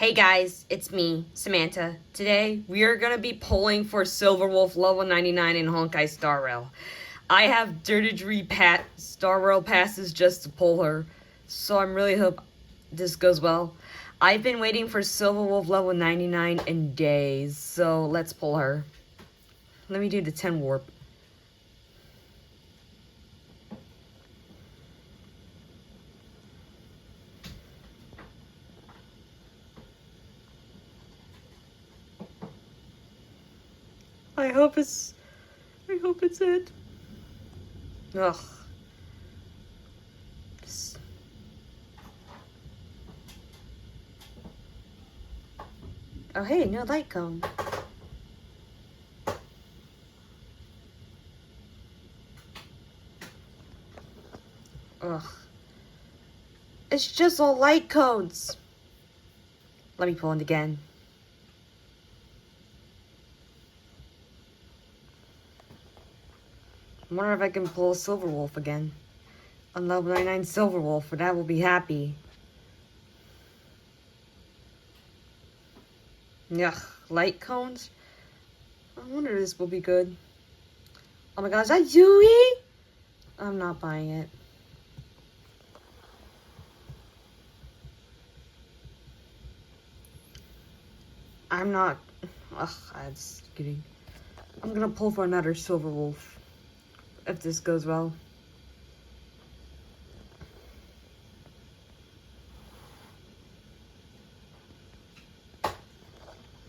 Hey guys, it's me, Samantha. Today, we are going to be pulling for Silver Wolf level 99 in Honkai Star Rail. I have Dirty Star Rail passes just to pull her, so I'm really hope this goes well. I've been waiting for Silver Wolf level 99 in days, so let's pull her. Let me do the 10 warp. I hope it's it. Ugh. Oh hey, no light cone. Ugh. It's just all light cones. Let me pull it again. I wonder if I can pull a Silver Wolf again. A level 99 Silver Wolf, for that will be happy. Ugh, light cones? I wonder if this will be good. Oh my god, is that Yui? I'm not buying it. I'm not. Ugh, that's kidding. I'm gonna pull for another Silver Wolf. If this goes well.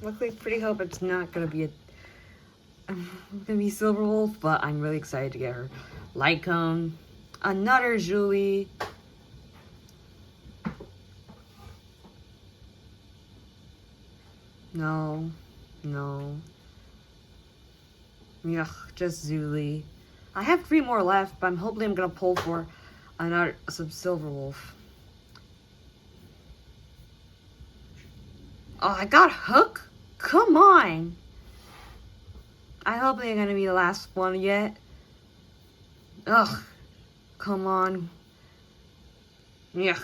Luckily, pretty hope it's not gonna be Silver Wolf, but I'm really excited to get her. Light cone, another Julie. No. Yuck, just Zuli. I have 3 more left, but I'm gonna pull for some Silver Wolf. Oh, I got Hook? Come on! I hope they're gonna be the last one yet. Ugh, come on. Yuck.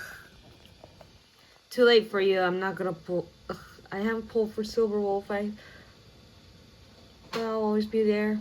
Too late for you, I'm not gonna pull. Ugh, I haven't pulled for Silver Wolf. I'll always be there.